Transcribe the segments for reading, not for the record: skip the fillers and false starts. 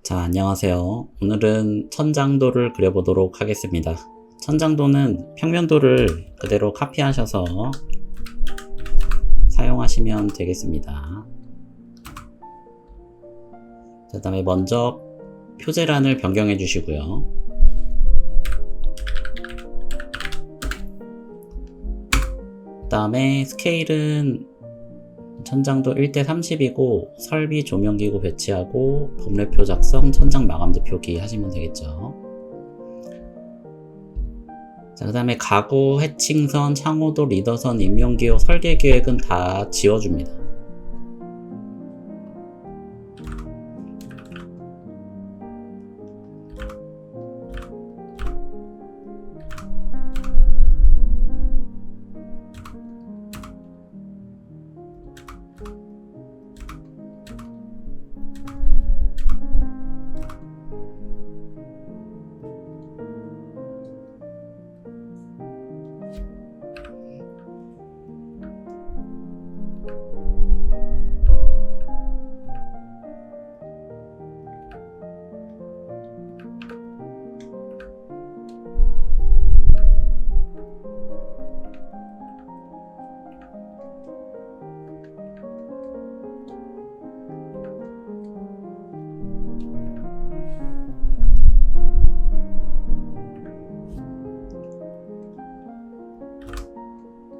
자, 안녕하세요. 오늘은 천장도를 그려보도록 하겠습니다. 천장도는 평면도를 그대로 카피하셔서 사용하시면 되겠습니다. 그 다음에 먼저 표제란을 변경해 주시고요. 그 다음에 스케일은 천장도 1:30이고 설비 조명기구 배치하고 법례표 작성, 천장 마감재 표기 하시면 되겠죠. 자, 그 다음에 가구, 해칭선, 창호도, 리더선, 임용기호, 설계계획은 다 지워줍니다.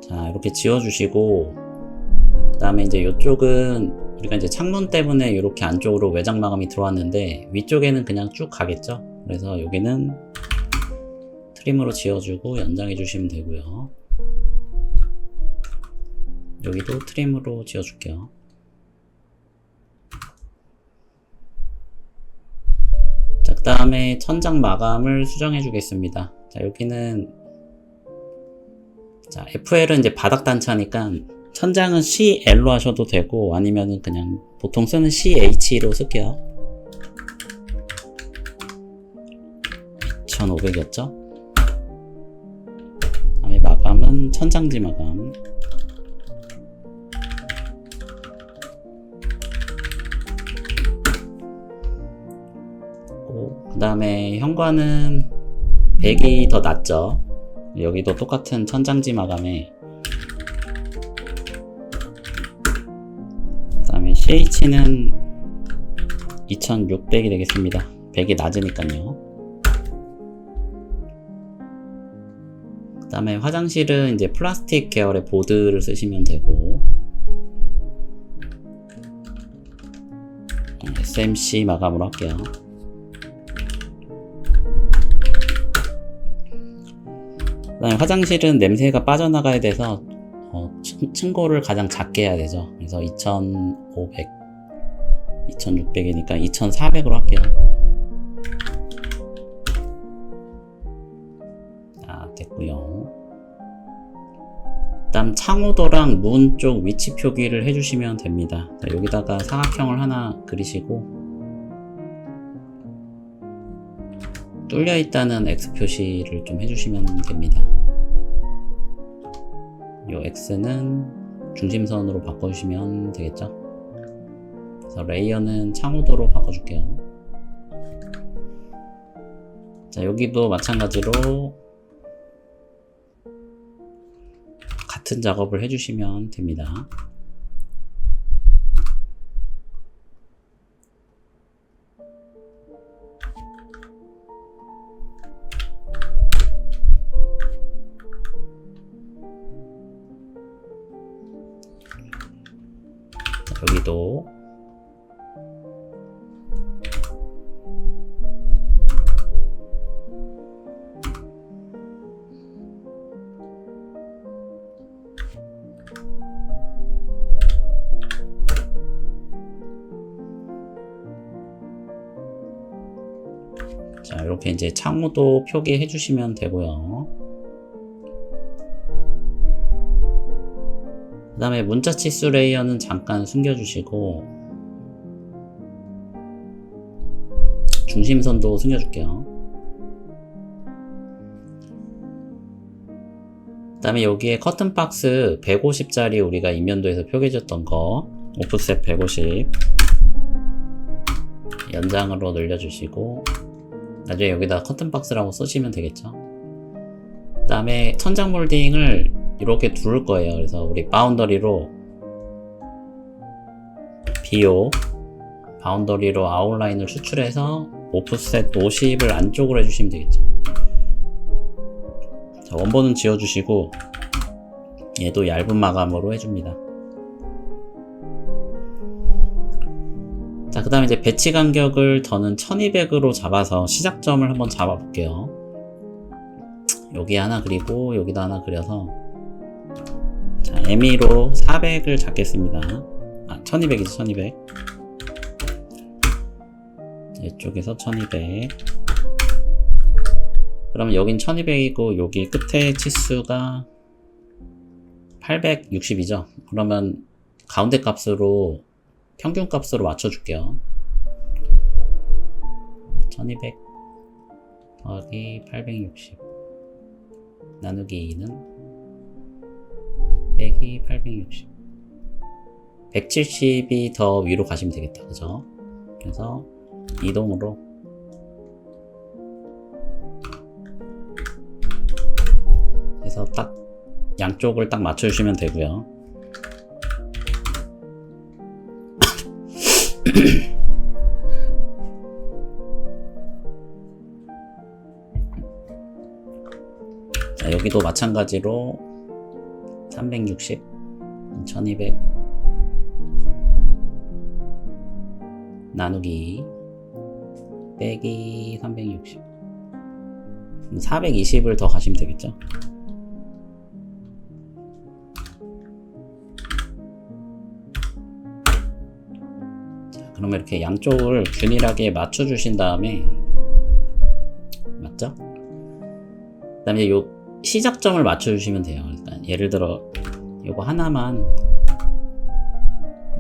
자, 이렇게 지워주시고, 그 다음에 이제 이쪽은 우리가 이제 창문 때문에 이렇게 안쪽으로 외장 마감이 들어왔는데 위쪽에는 그냥 쭉 가겠죠. 그래서 여기는 트림으로 지워주고 연장해 주시면 되고요. 여기도 트림으로 지워줄게요. 자, 그 다음에 천장 마감을 수정해 주겠습니다. 자, 여기는 자, FL은 이제 바닥 단차니까 천장은 CL로 하셔도 되고 아니면은 그냥 보통 쓰는 CH로 쓸게요. 2500이었죠? 다음에 마감은 천장지 마감. 그 다음에 현관은 100이 더 낫죠? 여기도 똑같은 천장지 마감에 그 다음에 CH는 2600이 되겠습니다. 100이 낮으니까요. 그 다음에 화장실은 이제 플라스틱 계열의 보드를 쓰시면 되고 SMC 마감으로 할게요. 그 다음에 화장실은 냄새가 빠져나가야 돼서 층고를 가장 작게 해야 되죠. 그래서 2500, 2600이니까 2400으로 할게요. 자, 됐고요. 그 다음 창호도랑 문 쪽 위치 표기를 해주시면 됩니다. 자, 여기다가 사각형을 하나 그리시고 뚫려 있다는 X 표시를 좀 해주시면 됩니다. 요 X는 중심선으로 바꿔주시면 되겠죠. 그래서 레이어는 창호도로 바꿔줄게요. 자, 여기도 마찬가지로 같은 작업을 해주시면 됩니다. 여기도 자, 이렇게 이제 창호도 표기해 주시면 되고요. 그 다음에 문자 치수 레이어는 잠깐 숨겨주시고 중심선도 숨겨줄게요. 그 다음에 여기에 커튼 박스 150짜리 우리가 인면도에서 표기해줬던 거 오프셋 150 연장으로 늘려주시고 나중에 여기다 커튼박스라고 쓰시면 되겠죠. 그 다음에 천장 몰딩을 이렇게 두를 거예요. 그래서 우리 바운더리로 BO 바운더리로 아웃라인을 추출해서 오프셋 50을 안쪽으로 해주시면 되겠죠. 자, 원본은 지워주시고 얘도 얇은 마감으로 해줍니다. 자, 그 다음에 이제 배치 간격을 저는 1200으로 잡아서 시작점을 한번 잡아볼게요. 여기 하나 그리고 여기도 하나 그려서 자, ME로 400을 잡겠습니다. 1200이죠, 1200. 이쪽에서 1200. 그러면 여긴 1200이고 여기 끝에 치수가 860이죠. 그러면 가운데 값으로 평균 값으로 맞춰줄게요. 1200 더하기 860 나누기 2는 빼기 860 170이 더 위로 가시면 되겠다. 그죠? 그래서 이동으로 해서 딱 양쪽을 딱 맞춰주시면 되고요. 자, 여기도 마찬가지로 360 1200 나누기 빼기 360 420을 더 가시면 되겠죠. 자, 그러면 이렇게 양쪽을 균일하게 맞춰 주신 다음에 맞죠? 그 다음에 요 시작점을 맞춰 주시면 돼요. 그러니까 예를 들어 요거 하나만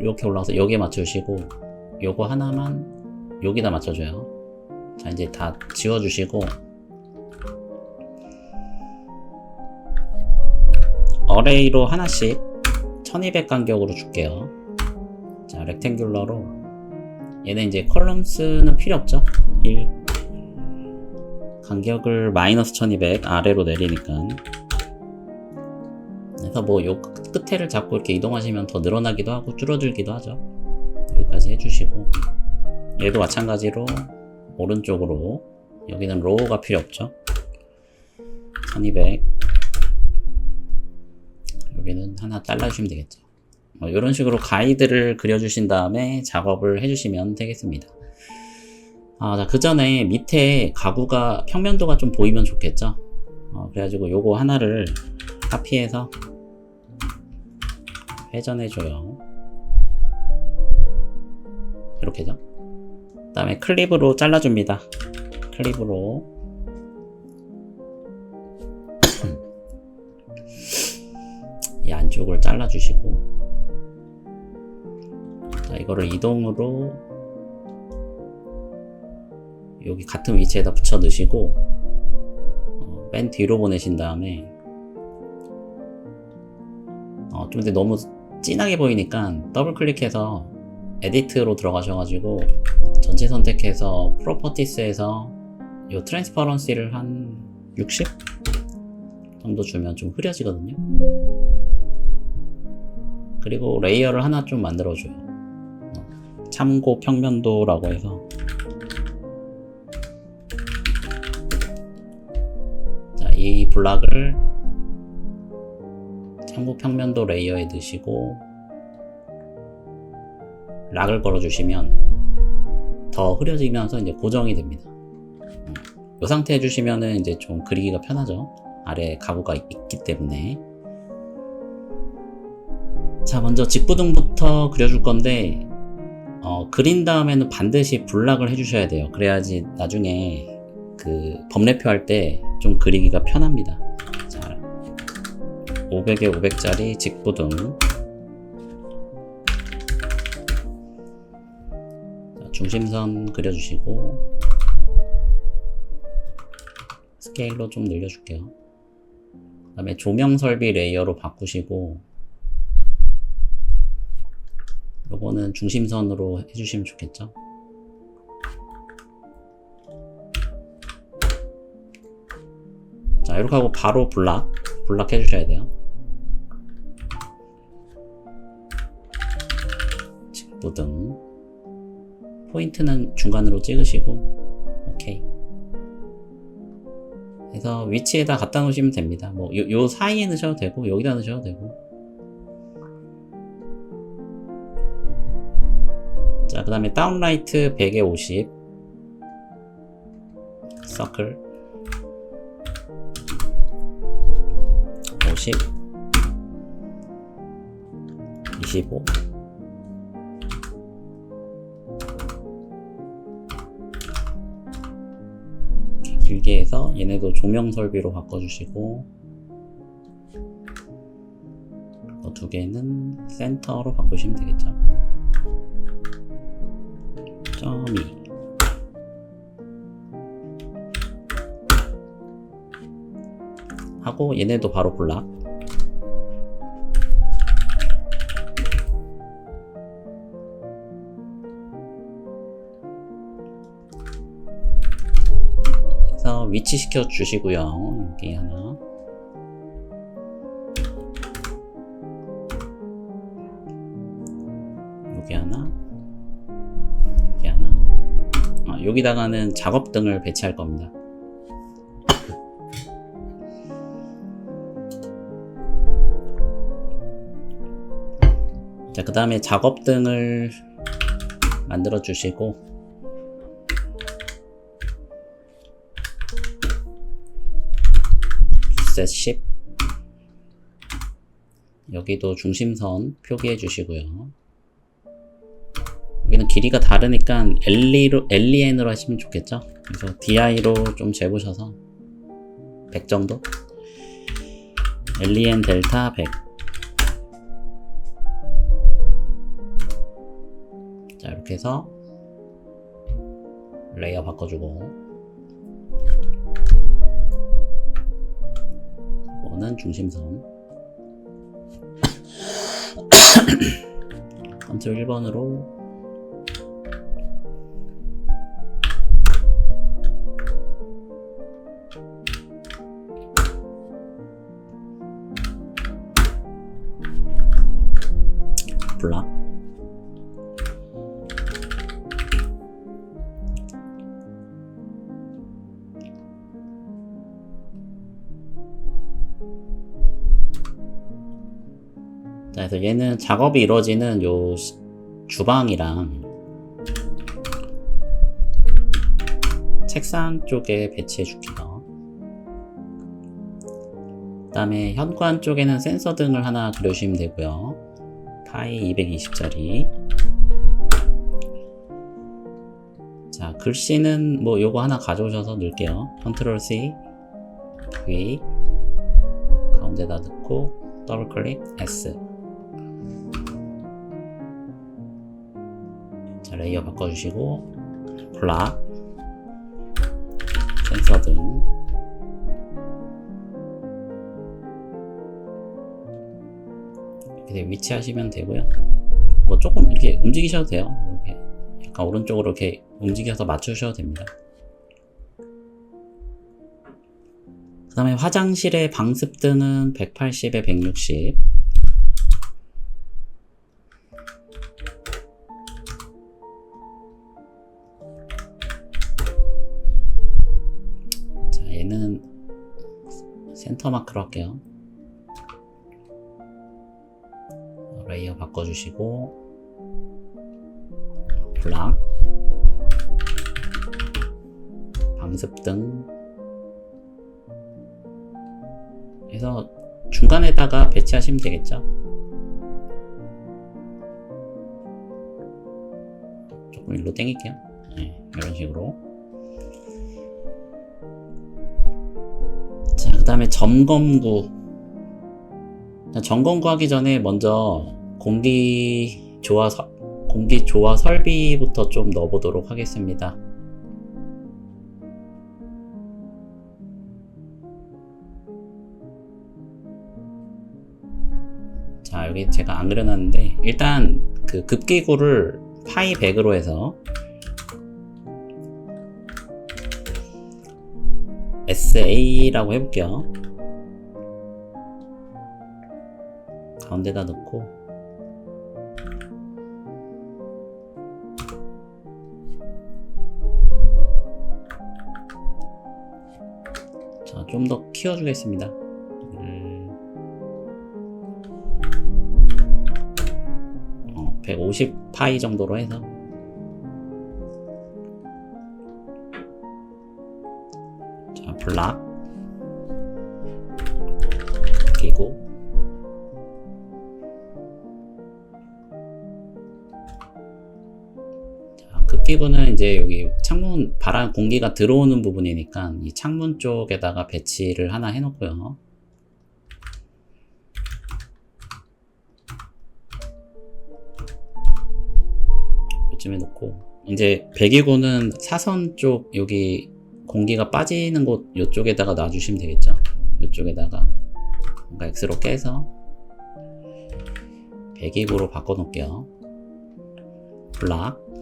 이렇게 올라가서 여기에 맞춰 주시고 요거 하나만 여기다 맞춰줘요. 자, 이제 다 지워주시고 어레이로 하나씩 1200 간격으로 줄게요. 자, 렉탱귤러로 얘는 이제 컬럼스는 필요 없죠. 1 간격을 마이너스 1200 아래로 내리니까. 그래서 뭐 요 끝에를 잡고 이렇게 이동하시면 더 늘어나기도 하고 줄어들기도 하죠. 여기까지 해주시고 얘도 마찬가지로 오른쪽으로 여기는 로우가 필요 없죠. 1200 여기는 하나 잘라주시면 되겠죠. 이런 식으로 가이드를 그려주신 다음에 작업을 해주시면 되겠습니다. 자, 그 전에 밑에 가구가 평면도가 좀 보이면 좋겠죠. 그래가지고 요거 하나를 카피해서 회전해줘요. 이렇게죠. 그 다음에 클립으로 잘라줍니다. 클립으로 이 안쪽을 잘라주시고 자, 이거를 이동으로 여기 같은 위치에다 붙여 넣으시고 맨 뒤로 보내신 다음에 좀 근데 너무 진하게 보이니까 더블 클릭해서 에디트로 들어가셔가지고 전체 선택해서 프로퍼티스에서 이 트랜스퍼런시를 한 60 정도 주면 좀 흐려지거든요. 그리고 레이어를 하나 좀 만들어줘요. 참고 평면도라고 해서 자, 이 블락을 참고 평면도 레이어에 넣으시고 락을 걸어주시면 더 흐려지면서 이제 고정이 됩니다. 이 상태 해주시면은 이제 좀 그리기가 편하죠. 아래에 가구가 있기 때문에. 자, 먼저 직부등부터 그려줄 건데 그린 다음에는 반드시 블락을 해주셔야 돼요. 그래야지 나중에 그 범례표 할 때 좀 그리기가 편합니다. 자, 500에 500짜리 직부등. 자, 중심선 그려주시고 스케일로 좀 늘려줄게요. 그 다음에 조명 설비 레이어로 바꾸시고 요거는 중심선으로 해주시면 좋겠죠. 자, 이렇게 하고 바로 블락 해주셔야 돼요. 무등 포인트는 중간으로 찍으시고 오케이. 그래서 위치에다 갖다 놓으시면 됩니다. 뭐 요 사이에 넣으셔도 되고 여기다 넣으셔도 되고. 자, 그 다음에 다운라이트 100에 50 서클 50 25 길게 해서 얘네도 조명 설비로 바꿔주시고 두 개는 센터로 바꾸시면 되겠죠. .2 하고 얘네도 바로 블락. 그래서 위치 시켜 주시고요. 여기 하나, 여기 하나, 여기 하나. 여기다가는 작업등을 배치할 겁니다. 자, 그 다음에 작업등을 만들어 주시고 셋 10 여기도 중심선 표기해 주시고요. 여기는 길이가 다르니까 LEN으로 하시면 좋겠죠. 그래서 DI로 좀 재보셔서 100 정도. LEN 델타 100. 자, 이렇게 해서 레이어 바꿔주고 이거는 중심선 컨트롤 1번으로 블락. 자, 그래서 얘는 작업이 이루어지는 요 주방이랑 책상 쪽에 배치해 줄게요. 그 다음에 현관 쪽에는 센서 등을 하나 그려주시면 되고요. 파이 220짜리. 자, 글씨는 뭐 요거 하나 가져오셔서 넣을게요. 컨트롤 C V 가운데다 넣고 더블 클릭 S. 자, 레이어 바꿔주시고 블락 센서 등 이렇게 위치하시면 되고요. 뭐 조금 이렇게 움직이셔도 돼요. 이렇게 약간 오른쪽으로 이렇게 움직여서 맞추셔도 됩니다. 그 다음에 화장실의 방습등은 180에 160. 자, 얘는 센터 마크로 할게요. 레이어 바꿔주시고 블락 방습등 해서 중간에다가 배치하시면 되겠죠. 조금 일로 당길게요. 네, 이런 식으로. 자, 그 다음에 점검구. 점검구 하기 전에 먼저 공기 조화 설비부터 좀 넣어보도록 하겠습니다. 자, 여기 제가 안 그려놨는데 일단 그 급기구를 파이 100으로 해서 SA라고 해볼게요. 가운데다 넣고 자, 좀 더 키워주겠습니다. 150파이 정도로 해서 자, 블락 끼고 자, 급기구는 이제 여기 창문 바람 공기가 들어오는 부분이니까 이 창문 쪽에다가 배치를 하나 해놓고요. 이쯤에 놓고 이제 배기구는 사선 쪽 여기 공기가 빠지는 곳 이쪽에다가 놔주시면 되겠죠. 이쪽에다가 뭔가 X로 깨서 배기구로 바꿔 놓을게요. 블락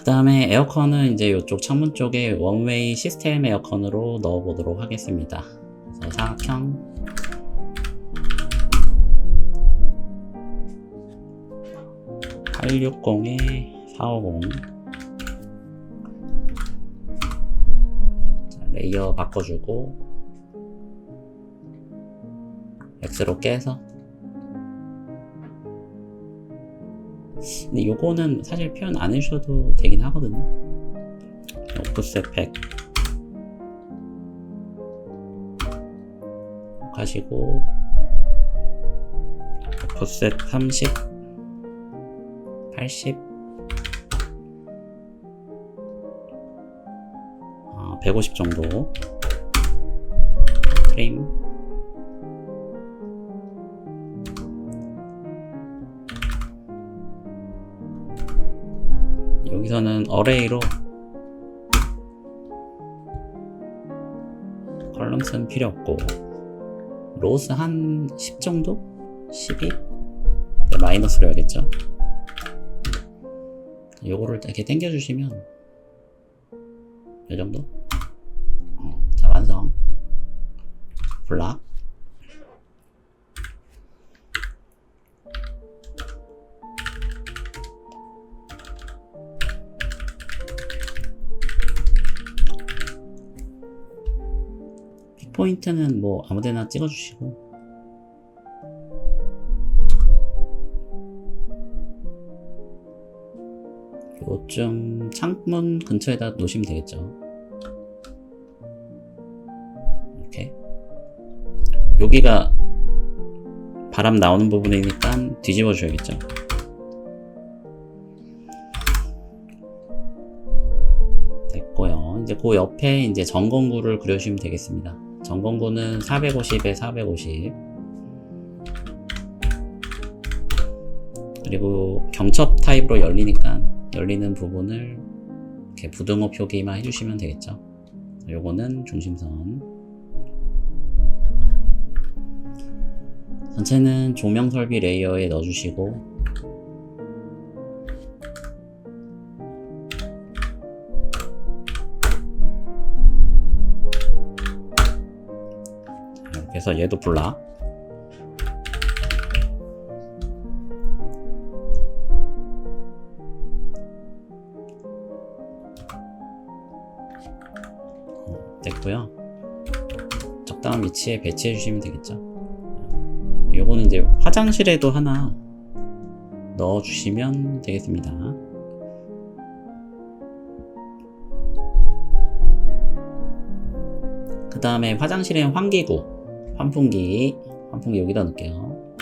그 다음에 에어컨은 이제 이쪽 창문 쪽에 원웨이 시스템 에어컨으로 넣어 보도록 하겠습니다. 그래서 사각형 860에 450 자, 레이어 바꿔주고 X로 깨서 근데 요거는 사실 표현 안 해주셔도 되긴 하거든요. 오프셋 100 가시고 오프셋 30 80 150 정도 트림 여기서는 어레이로 컬럼스는 필요 없고 로스 한 10 정도? 12? 네, 마이너스로 해야겠죠. 요거를 이렇게 당겨 주시면 이 정도? 자, 완성. 블락 포인트는 뭐 아무데나 찍어주시고 요쯤 창문 근처에다 놓으시면 되겠죠. 이렇게 여기가 바람 나오는 부분이니까 뒤집어 줘야겠죠. 됐고요. 이제 그 옆에 이제 전건구를 그려주시면 되겠습니다. 전건구는 450에 450 그리고 경첩 타입으로 열리니까 열리는 부분을 이렇게 부등호 표기만 해주시면 되겠죠. 요거는 중심선 전체는 조명 설비 레이어에 넣어주시고 이렇게 해서 얘도 블락 됐고요. 적당한 위치에 배치해 주시면 되겠죠. 요거는 이제 화장실에도 하나 넣어 주시면 되겠습니다. 그 다음에 화장실에 환기구 환풍기 여기다 넣을게요.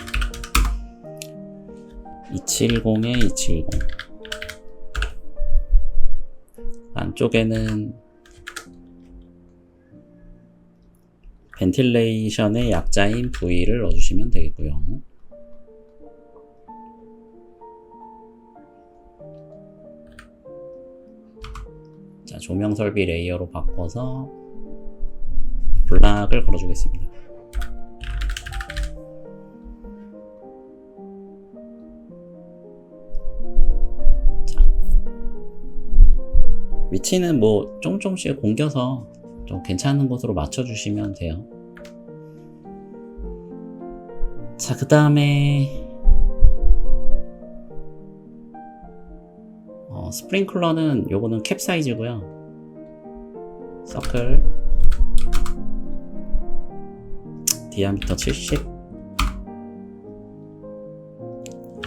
270에 270 안쪽에는 벤틸레이션의 약자인 V를 넣어주시면 되겠고요. 자, 조명 설비 레이어로 바꿔서 블락을 걸어주겠습니다. 자, 위치는 뭐 조금씩 옮겨서 좀 괜찮은 곳으로 맞춰주시면 돼요. 자, 그 다음에 스프링클러는 요거는 캡 사이즈고요. 서클 디아미터 70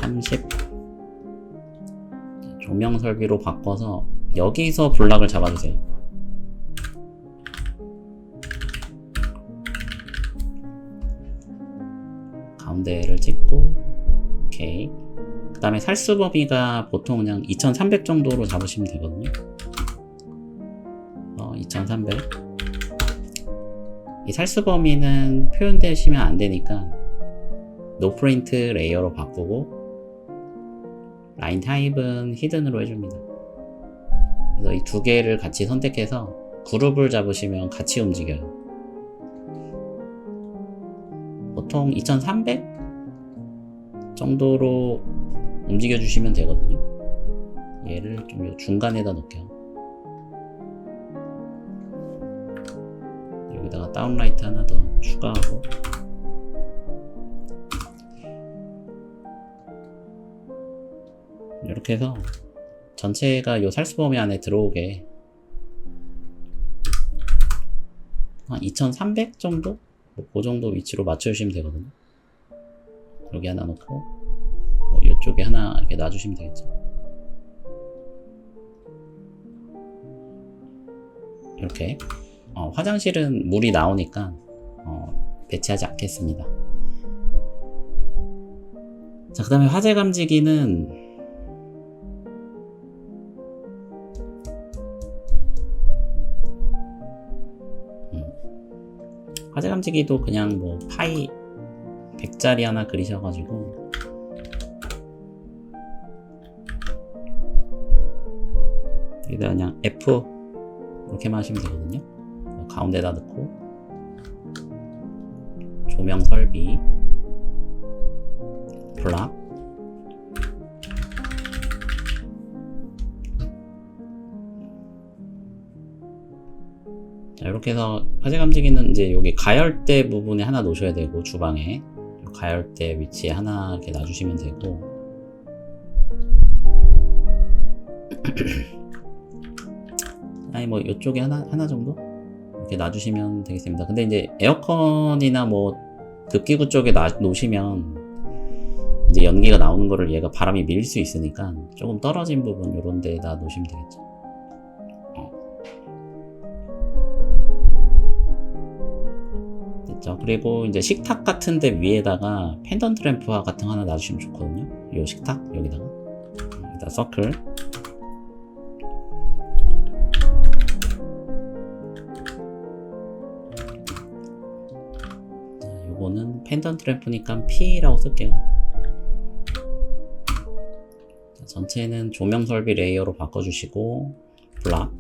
30 조명 설비로 바꿔서 여기서 블락을 잡아주세요. 가운데를 찍고 오케이. 그 다음에 살수 범위가 보통 그냥 2300 정도로 잡으시면 되거든요. 2300. 이 살수 범위는 표현되시면 안 되니까 노 프린트 레이어로 바꾸고 라인 타입은 히든으로 해줍니다. 그래서 이 두 개를 같이 선택해서 그룹을 잡으시면 같이 움직여요. 보통 2300 정도로 움직여 주시면 되거든요. 얘를 좀 요 중간에다 놓을게요. 여기다가 다운라이트 하나 더 추가하고 이렇게 해서 전체가 요 살수 범위 안에 들어오게 한 2300 정도? 뭐 그 정도 위치로 맞춰주시면 되거든요. 여기 하나 놓고 이쪽에 하나 이렇게 놔주시면 되겠죠. 이렇게 화장실은 물이 나오니까 배치하지 않겠습니다. 자, 그 다음에 화재 감지기는 화재 감지기도 그냥 뭐 파이 100짜리 하나 그리셔가지고 여기다 그냥 F 이렇게만 하시면 되거든요. 가운데다 넣고 조명 설비 블락 자, 이렇게 해서 화재 감지기는 이제 여기 가열대 부분에 하나 놓으셔야 되고 주방에 가열대 위치에 하나 이렇게 놔주시면 되고 아니 뭐 이쪽에 하나 정도 이렇게 놔주시면 되겠습니다. 근데 이제 에어컨이나 뭐 급기구 쪽에 놓으시면 이제 연기가 나오는 거를 얘가 바람이 밀 수 있으니까 조금 떨어진 부분 요런 데다 놓으시면 되겠죠. 됐죠. 그리고 이제 식탁 같은 데 위에다가 펜던트 램프와 같은 거 하나 놔주시면 좋거든요. 요 식탁 여기다가 서클 요거는 펜던트 램프니까 P라고 쓸게요. 자, 전체는 조명 설비 레이어로 바꿔주시고 블락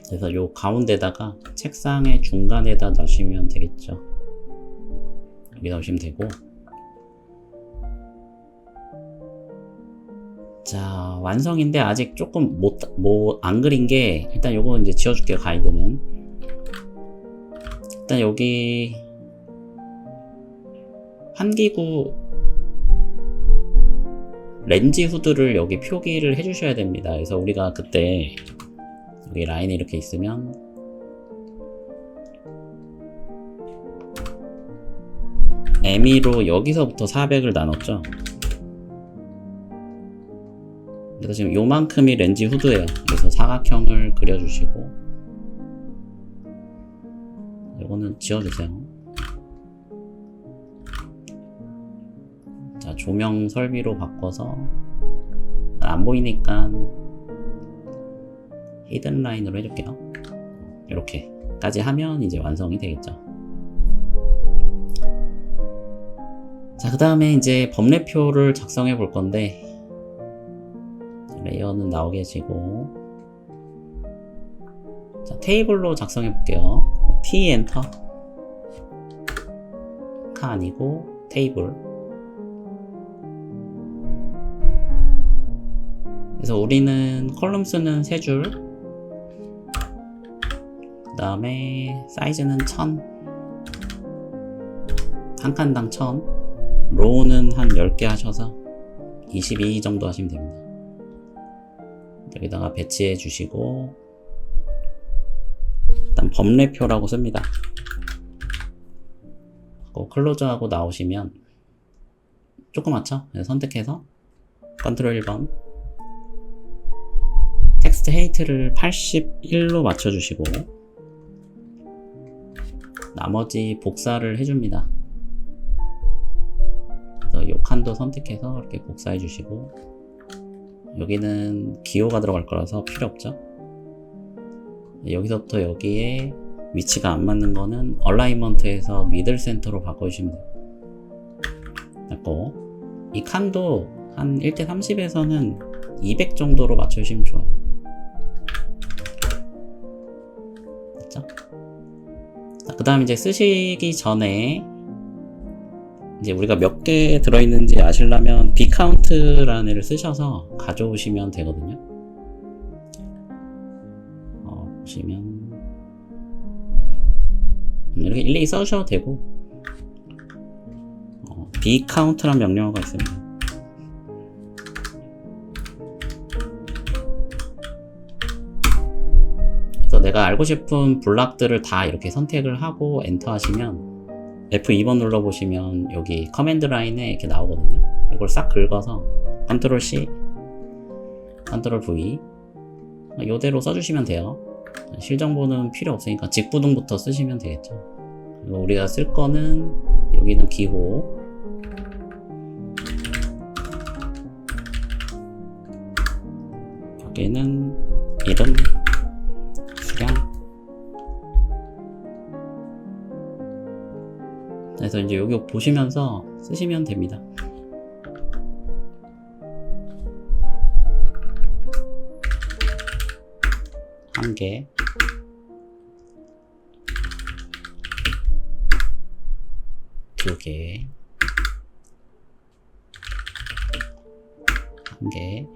그래서 요 가운데다가 책상의 중간에다 놔주시면 되겠죠. 여기 넣으시면 되고 자, 완성인데 아직 조금 안 그린 게 일단 요거 이제 지워줄게요. 가이드는 일단 여기 환기구 렌즈 후드를 여기 표기를 해주셔야 됩니다. 그래서 우리가 그때 여기 라인이 이렇게 있으면 에미로 여기서부터 400을 나눴죠. 그래서 지금 요만큼이 렌즈 후드예요. 그래서 사각형을 그려주시고 요거는 지워주세요. 자, 조명 설비로 바꿔서 안 보이니까 히든 라인으로 해줄게요. 이렇게까지 하면 이제 완성이 되겠죠. 자, 그 다음에 이제 법례표를 작성해 볼 건데, 레이어는 나오게 해주고, 자, 테이블로 작성해 볼게요. T 엔터. 카 아니고 테이블. 그래서 우리는 컬럼 수는 3줄, 그 다음에 사이즈는 1000, 한 칸당 1000, 로우는 한 10개 하셔서 22 정도 하시면 됩니다. 여기다가 배치해 주시고, 일단 법례표라고 씁니다. 클로즈하고 나오시면 조그맣죠? 선택해서 컨트롤 1번 텍스트 헤이트를 81로 맞춰주시고, 나머지 복사를 해줍니다. 그래서 이 칸도 선택해서 이렇게 복사해 주시고, 여기는 기호가 들어갈 거라서 필요 없죠. 여기서부터 여기에 위치가 안 맞는 거는 얼라이먼트에서 미들 센터로 바꿔주시면 돼요. 됐고, 이 칸도 한 1:30에서는 200 정도로 맞춰주시면 좋아요. 됐죠? 그 다음 이제 쓰시기 전에 이제 우리가 몇 개 들어있는지 아시려면 bCount라는 애를 쓰셔서 가져오시면 되거든요. 보시면 이렇게 일일이 써주셔도 되고, bCount라는 명령어가 있습니다. 그래서 내가 알고 싶은 블락들을 다 이렇게 선택을 하고 엔터 하시면 F2번 눌러보시면 여기 커맨드 라인에 이렇게 나오거든요. 이걸 싹 긁어서 컨트롤 C, 컨트롤 V 이대로 써주시면 돼요. 실정보는 필요 없으니까 직부등부터 쓰시면 되겠죠. 그리고 우리가 쓸 거는 여기는 기호, 여기는 이름, 수량. 그래서 이제 여기 보시면서 쓰시면 됩니다. 한 개, 두 개, 한 개,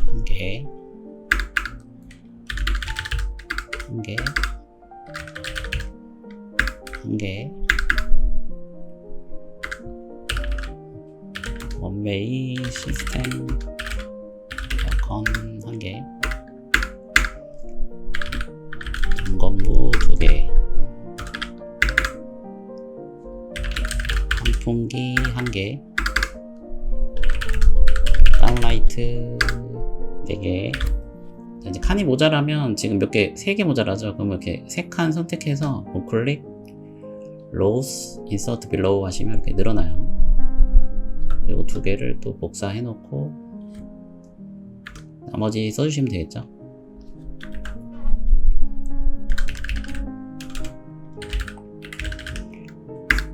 한 개, 한 개, 한 개, 원웨이 시스템 에어컨 한 개, 점검부 2개, 환풍기 1개, 다운라이트 4개. 이제 칸이 모자라면 지금 몇 개, 3개 모자라죠? 그러면 이렇게 3칸 선택해서 우클릭, 로우스, 인서트 빌로우 하시면 이렇게 늘어나요. 그리고 2개를 또 복사해 놓고 나머지 써주시면 되겠죠.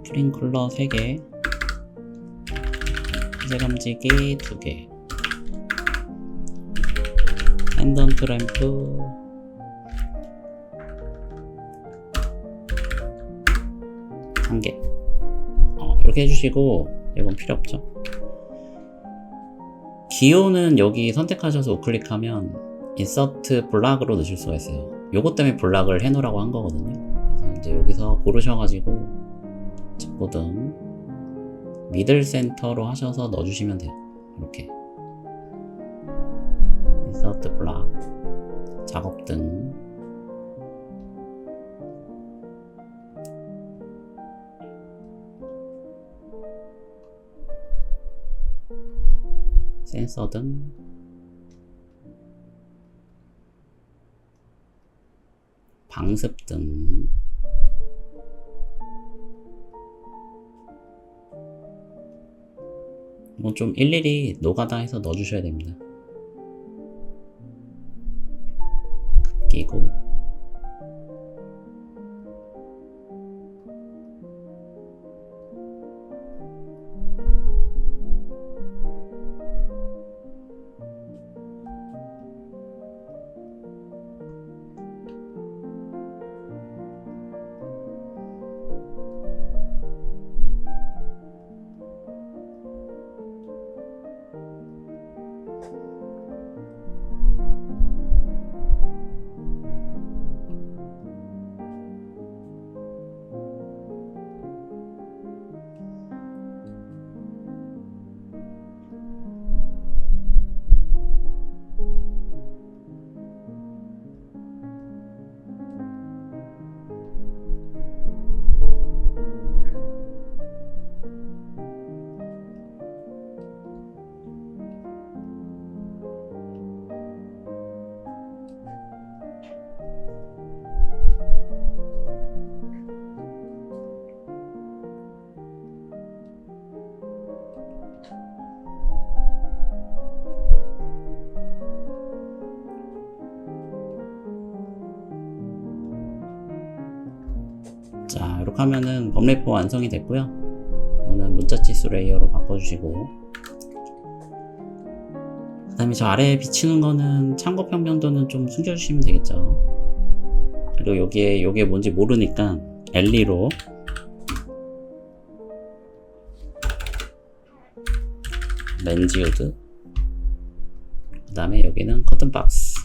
스프링클러 3개, 세감지기 2개, 핸던트 램프 1개. 이렇게 해주시고, 이건 필요 없죠. 기호는 여기 선택하셔서 우클릭하면 인서트 블락으로 넣으실 수가 있어요. 요것 때문에 블락을 해놓으라고 한 거거든요. 그래서 이제 여기서 고르셔가지고 직보등 미들 센터로 하셔서 넣어주시면 돼요. 이렇게 인서트 블락, 작업등, 센서등, 방습등, 뭐 좀 일일이 노가다 해서 넣어주셔야 됩니다. 끼고 자, 이렇게 하면은 범레포 완성이 됐고요. 이거는 문자치수 레이어로 바꿔주시고, 그 다음에 저 아래에 비치는 거는 참고 평면도는 좀 숨겨주시면 되겠죠. 그리고 여기에 요게 뭔지 모르니까 엘리로 렌지우드, 그 다음에 여기는 커튼 박스.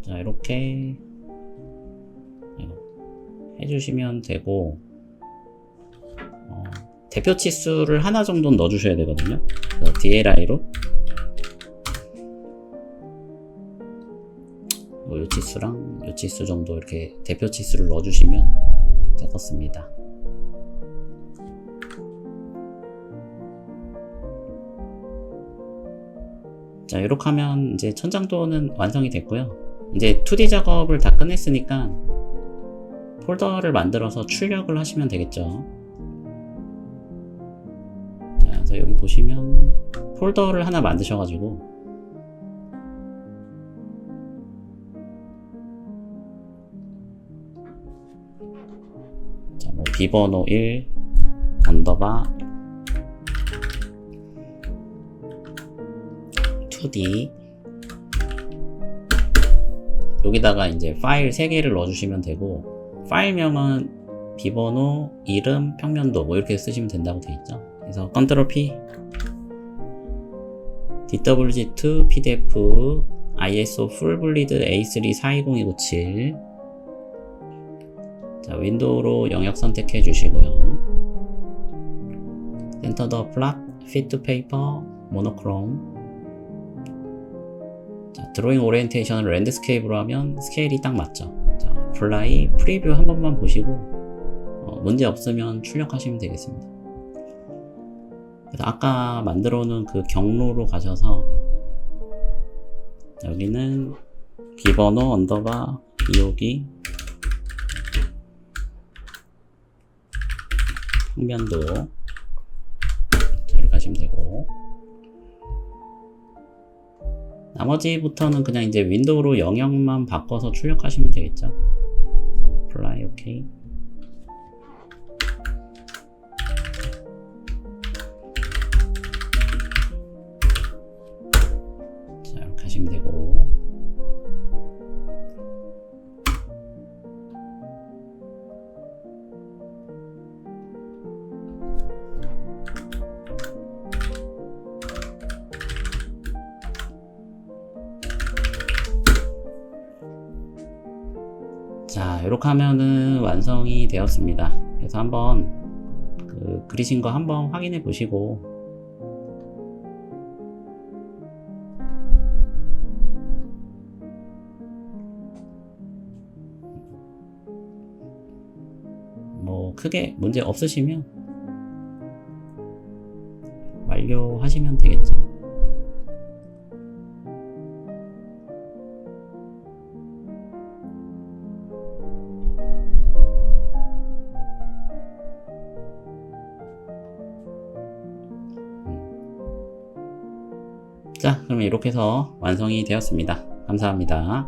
자, 이렇게 해주시면 되고, 대표 치수를 하나 정도는 넣어주셔야 되거든요. 그래서 DLI로 요 치수랑 요 치수 정도 이렇게 대표 치수를 넣어주시면 되겠습니다. 자, 이렇게 하면 이제 천장도는 완성이 됐고요. 이제 2D 작업을 다 끝냈으니까 폴더를 만들어서 출력을 하시면 되겠죠. 자, 그래서 여기 보시면 폴더를 하나 만드셔가지고, 자, 뭐 비번호 1 언더바 2D, 여기다가 이제 파일 3개를 넣어주시면 되고, 파일명은 비번호, 이름, 평면도 뭐 이렇게 쓰시면 된다고 되어 있죠. 그래서 Ctrl P, DWG2 PDF, ISO Full Bleed A3 420297. 자, 윈도우로 영역 선택해 주시고요. 센터 더 플랫, Fit to Paper, 모노크롬. 자, 드로잉 오리엔테이션을 랜드스케이프로 하면 스케일이 딱 맞죠. 자, 어플라이, 프리뷰 한 번만 보시고 문제 없으면 출력하시면 되겠습니다. 그래서 아까 만들어 놓은 그 경로로 가셔서 여기는 비번호 언더바 252 평면도, 자, 이렇게 하시면 되고, 나머지부터는 그냥 이제 윈도우로 영역만 바꿔서 출력하시면 되겠죠. apply OK. 자, 이렇게 하시면 되고, 자, 이렇게 하면은 완성이 되었습니다. 그래서 한번 그리신 거 한번 확인해 보시고, 뭐 크게 문제 없으시면 완료하시면 되겠죠. 자, 그러면 이렇게 해서 완성이 되었습니다. 감사합니다.